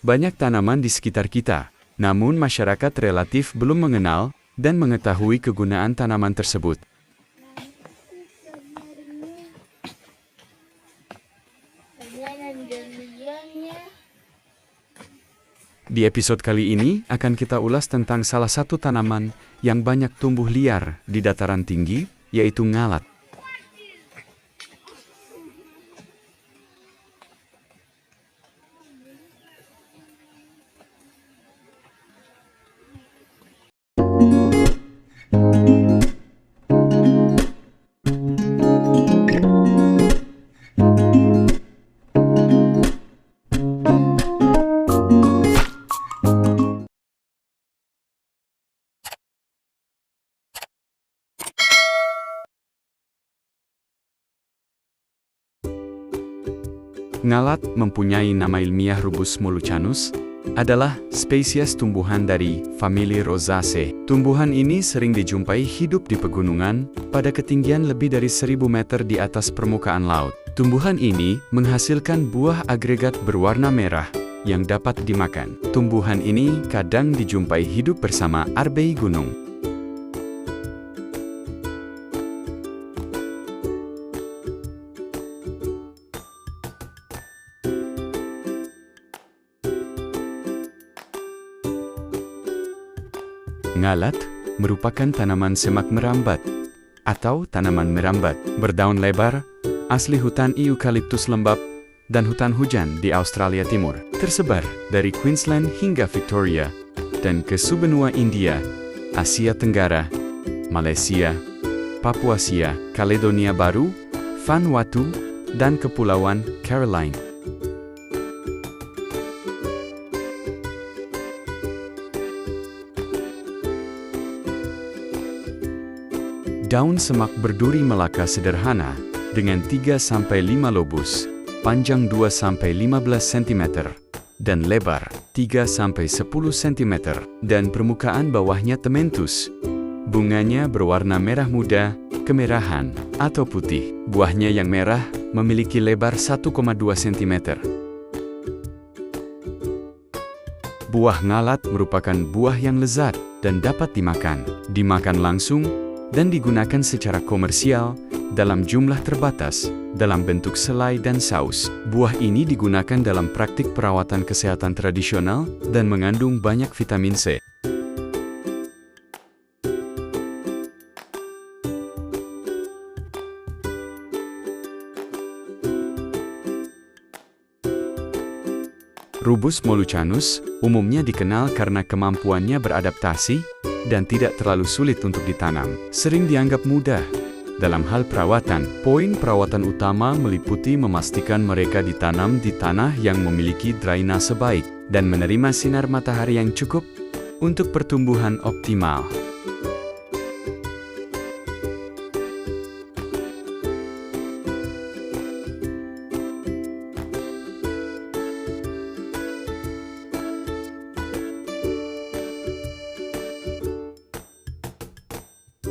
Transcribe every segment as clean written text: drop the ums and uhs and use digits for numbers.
Banyak tanaman di sekitar kita, namun masyarakat relatif belum mengenal dan mengetahui kegunaan tanaman tersebut. Di episode kali ini akan kita ulas tentang salah satu tanaman yang banyak tumbuh liar di dataran tinggi, yaitu ngalat. Ngalat mempunyai nama ilmiah Rubus mollucanus, adalah spesies tumbuhan dari famili Rosaceae. Tumbuhan ini sering dijumpai hidup di pegunungan pada ketinggian lebih dari 1000 meter di atas permukaan laut. Tumbuhan ini menghasilkan buah agregat berwarna merah yang dapat dimakan. Tumbuhan ini kadang dijumpai hidup bersama arbei gunung. Ngalat merupakan tanaman semak merambat atau tanaman merambat berdaun lebar, asli hutan eukaliptus lembap dan hutan hujan di Australia Timur. Tersebar dari Queensland hingga Victoria dan ke subbenua India, Asia Tenggara, Malaysia, Papuasia, Caledonia Baru, Vanuatu, dan Kepulauan Caroline. Daun semak berduri melaka sederhana dengan 3-5 lobus, panjang 2-15 cm, dan lebar 3-10 cm, dan permukaan bawahnya tementus. Bunganya berwarna merah muda, kemerahan, atau putih. Buahnya yang merah memiliki lebar 1,2 cm. Buah ngalat merupakan buah yang lezat dan dapat dimakan. Dimakan langsung dan digunakan secara komersial dalam jumlah terbatas, dalam bentuk selai dan saus. Buah ini digunakan dalam praktik perawatan kesehatan tradisional dan mengandung banyak vitamin C. Rubus mollucanus umumnya dikenal karena kemampuannya beradaptasi dan tidak terlalu sulit untuk ditanam. Sering dianggap mudah. Dalam hal perawatan, poin perawatan utama meliputi memastikan mereka ditanam di tanah yang memiliki drainase baik dan menerima sinar matahari yang cukup untuk pertumbuhan optimal.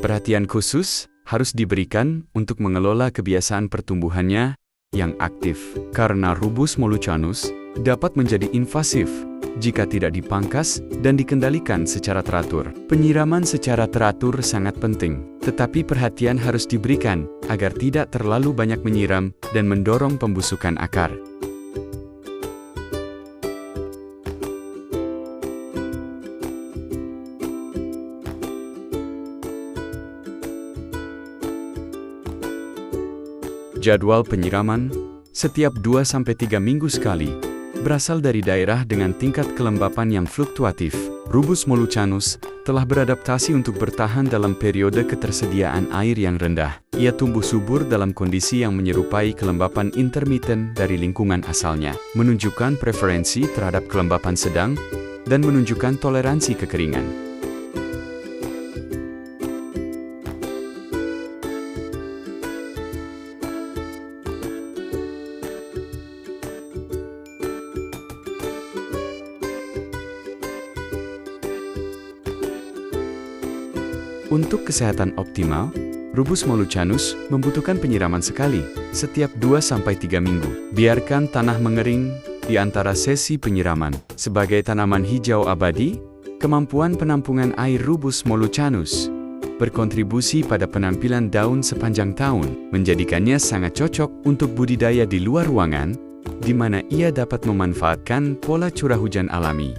Perhatian khusus harus diberikan untuk mengelola kebiasaan pertumbuhannya yang aktif, karena Rubus mollucanus dapat menjadi invasif jika tidak dipangkas dan dikendalikan secara teratur. Penyiraman secara teratur sangat penting, tetapi perhatian harus diberikan agar tidak terlalu banyak menyiram dan mendorong pembusukan akar. Jadwal penyiraman setiap 2-3 minggu sekali berasal dari daerah dengan tingkat kelembapan yang fluktuatif. Rubus mollucanus telah beradaptasi untuk bertahan dalam periode ketersediaan air yang rendah. Ia tumbuh subur dalam kondisi yang menyerupai kelembapan intermiten dari lingkungan asalnya, menunjukkan preferensi terhadap kelembapan sedang dan menunjukkan toleransi kekeringan. Untuk kesehatan optimal, Rubus mollucanus membutuhkan penyiraman sekali, setiap 2-3 minggu. Biarkan tanah mengering di antara sesi penyiraman. Sebagai tanaman hijau abadi, kemampuan penampungan air Rubus mollucanus berkontribusi pada penampilan daun sepanjang tahun, menjadikannya sangat cocok untuk budidaya di luar ruangan, di mana ia dapat memanfaatkan pola curah hujan alami.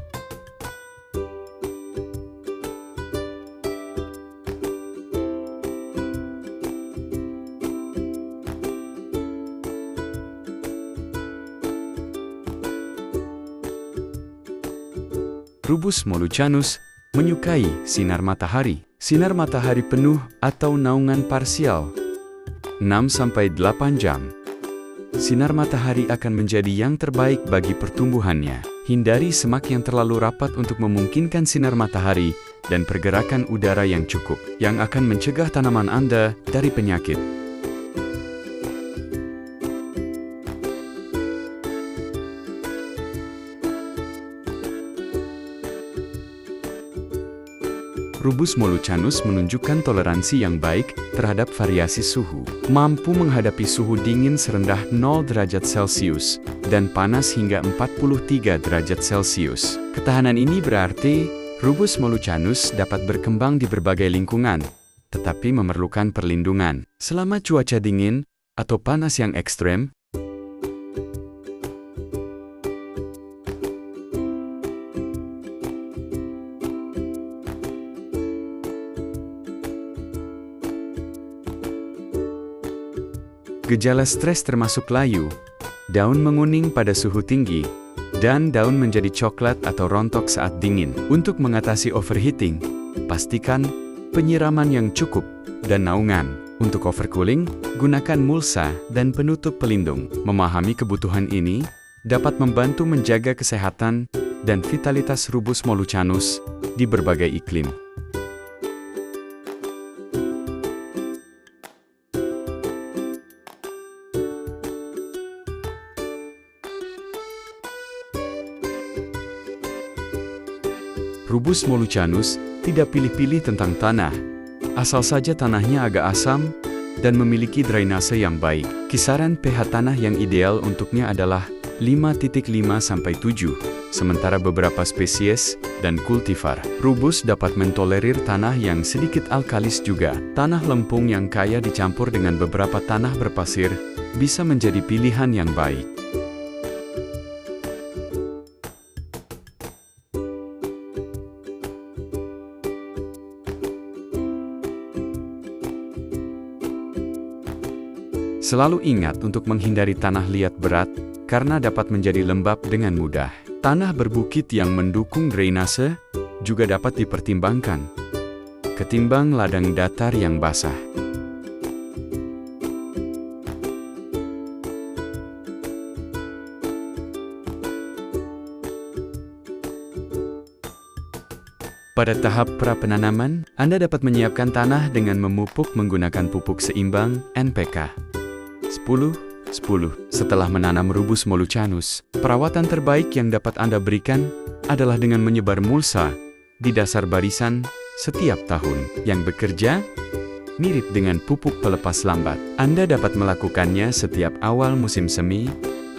Rubus mollucanus menyukai sinar matahari. Sinar matahari penuh atau naungan parsial 6-8 jam. Sinar matahari akan menjadi yang terbaik bagi pertumbuhannya. Hindari semak yang terlalu rapat untuk memungkinkan sinar matahari dan pergerakan udara yang cukup, yang akan mencegah tanaman Anda dari penyakit. Rubus mollucanus menunjukkan toleransi yang baik terhadap variasi suhu. Mampu menghadapi suhu dingin serendah 0 derajat Celcius dan panas hingga 43 derajat Celcius. Ketahanan ini berarti Rubus mollucanus dapat berkembang di berbagai lingkungan, tetapi memerlukan perlindungan selama cuaca dingin atau panas yang ekstrem. Gejala stres termasuk layu, daun menguning pada suhu tinggi, dan daun menjadi coklat atau rontok saat dingin. Untuk mengatasi overheating, pastikan penyiraman yang cukup dan naungan. Untuk overcooling, gunakan mulsa dan penutup pelindung. Memahami kebutuhan ini dapat membantu menjaga kesehatan dan vitalitas Rubus mollucanus di berbagai iklim. Rubus mollucanus tidak pilih-pilih tentang tanah, asal saja tanahnya agak asam dan memiliki drainase yang baik. Kisaran pH tanah yang ideal untuknya adalah 5.5-7, sementara beberapa spesies dan kultivar Rubus dapat mentolerir tanah yang sedikit alkalis juga. Tanah lempung yang kaya dicampur dengan beberapa tanah berpasir bisa menjadi pilihan yang baik. Selalu ingat untuk menghindari tanah liat berat, karena dapat menjadi lembab dengan mudah. Tanah berbukit yang mendukung drainase juga dapat dipertimbangkan, ketimbang ladang datar yang basah. Pada tahap pra-penanaman, Anda dapat menyiapkan tanah dengan memupuk menggunakan pupuk seimbang NPK 10-10. Setelah menanam Rubus mollucanus, perawatan terbaik yang dapat Anda berikan adalah dengan menyebar mulsa di dasar barisan setiap tahun. Yang bekerja mirip dengan pupuk pelepas lambat. Anda dapat melakukannya setiap awal musim semi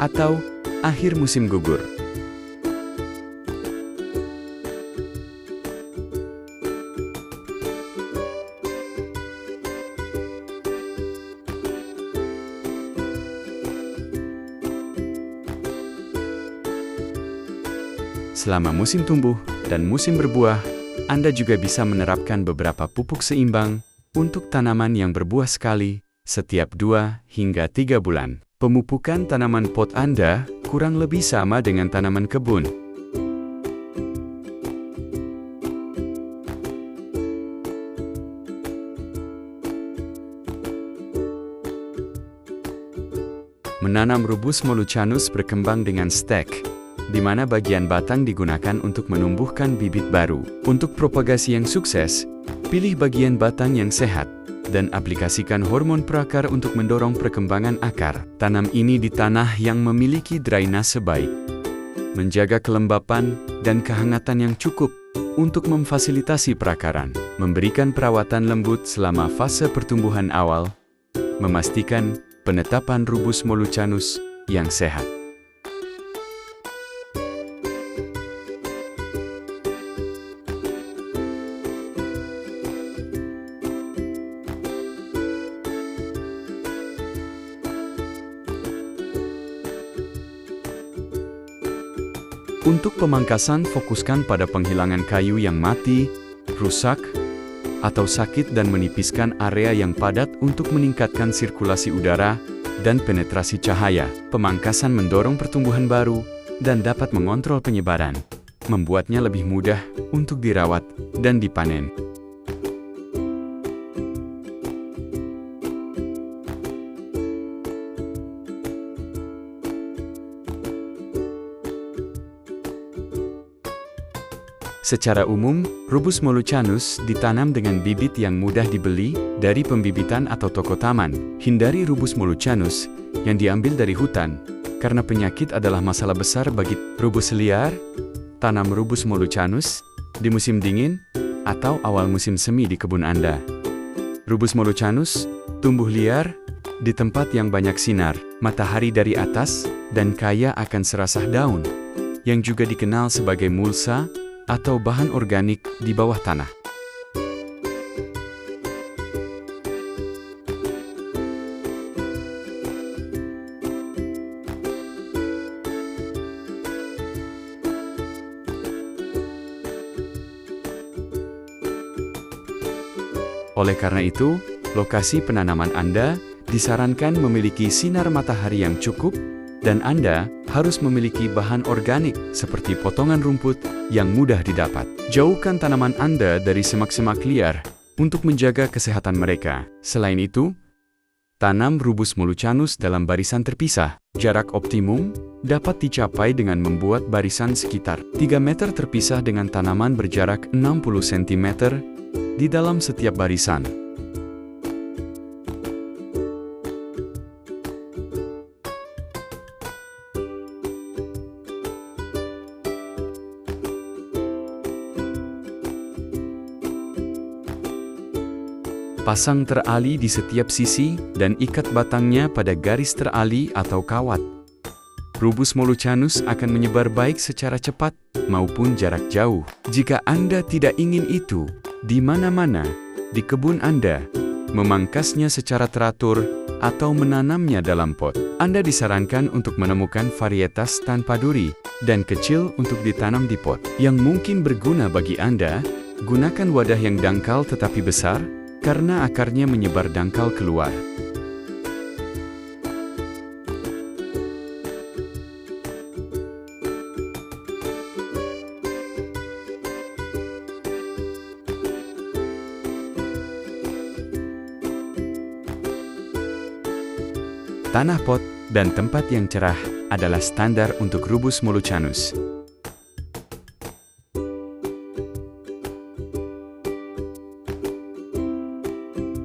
atau akhir musim gugur. Selama musim tumbuh dan musim berbuah, Anda juga bisa menerapkan beberapa pupuk seimbang untuk tanaman yang berbuah sekali setiap 2 hingga 3 bulan. Pemupukan tanaman pot Anda kurang lebih sama dengan tanaman kebun. Menanam Rubus mollucanus berkembang dengan stek, di mana bagian batang digunakan untuk menumbuhkan bibit baru. Untuk propagasi yang sukses, pilih bagian batang yang sehat, dan aplikasikan hormon perakar untuk mendorong perkembangan akar. Tanam ini di tanah yang memiliki drainase baik. Menjaga kelembapan dan kehangatan yang cukup untuk memfasilitasi perakaran. Memberikan perawatan lembut selama fase pertumbuhan awal. Memastikan penetapan Rubus mollucanus yang sehat. Untuk pemangkasan, fokuskan pada penghilangan kayu yang mati, rusak, atau sakit dan menipiskan area yang padat untuk meningkatkan sirkulasi udara dan penetrasi cahaya. Pemangkasan mendorong pertumbuhan baru dan dapat mengontrol penyebaran, membuatnya lebih mudah untuk dirawat dan dipanen. Secara umum, Rubus mollucanus ditanam dengan bibit yang mudah dibeli dari pembibitan atau toko taman. Hindari Rubus mollucanus yang diambil dari hutan, karena penyakit adalah masalah besar bagi rubus liar. Tanam Rubus mollucanus di musim dingin atau awal musim semi di kebun Anda. Rubus mollucanus tumbuh liar di tempat yang banyak sinar matahari dari atas dan kaya akan serasah daun, yang juga dikenal sebagai mulsa atau bahan organik di bawah tanah. Oleh karena itu, lokasi penanaman Anda disarankan memiliki sinar matahari yang cukup, dan Anda harus memiliki bahan organik seperti potongan rumput yang mudah didapat. Jauhkan tanaman Anda dari semak-semak liar untuk menjaga kesehatan mereka. Selain itu, tanam Rubus mollucanus dalam barisan terpisah. Jarak optimum dapat dicapai dengan membuat barisan sekitar 3 meter terpisah dengan tanaman berjarak 60 cm di dalam setiap barisan. Pasang terali di setiap sisi dan ikat batangnya pada garis terali atau kawat. Rubus mollucanus akan menyebar baik secara cepat maupun jarak jauh. Jika Anda tidak ingin itu di mana-mana di kebun Anda, memangkasnya secara teratur atau menanamnya dalam pot. Anda disarankan untuk menemukan varietas tanpa duri dan kecil untuk ditanam di pot. Yang mungkin berguna bagi Anda, gunakan wadah yang dangkal tetapi besar, karena akarnya menyebar dangkal keluar. Tanah pot dan tempat yang cerah adalah standar untuk Rubus mollucanus.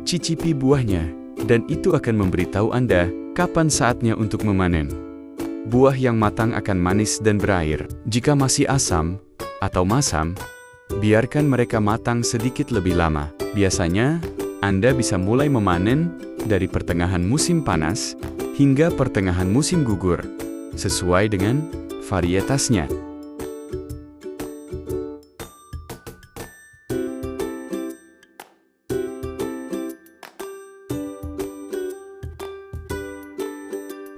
Cicipi buahnya, dan itu akan memberitahu Anda kapan saatnya untuk memanen. Buah yang matang akan manis dan berair. Jika masih asam atau masam, biarkan mereka matang sedikit lebih lama. Biasanya, Anda bisa mulai memanen dari pertengahan musim panas hingga pertengahan musim gugur, sesuai dengan varietasnya.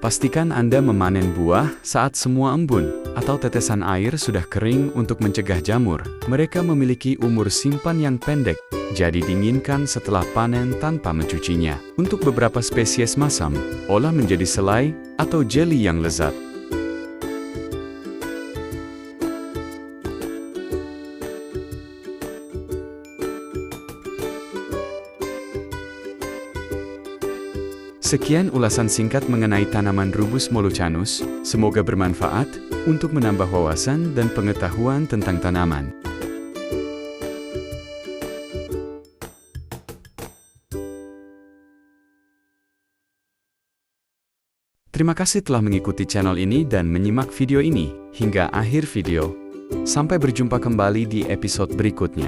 Pastikan Anda memanen buah saat semua embun atau tetesan air sudah kering untuk mencegah jamur. Mereka memiliki umur simpan yang pendek, jadi dinginkan setelah panen tanpa mencucinya. Untuk beberapa spesies masam, olah menjadi selai atau jeli yang lezat. Sekian ulasan singkat mengenai tanaman Rubus mollucanus. Semoga bermanfaat untuk menambah wawasan dan pengetahuan tentang tanaman. Terima kasih telah mengikuti channel ini dan menyimak video ini hingga akhir video. Sampai berjumpa kembali di episode berikutnya.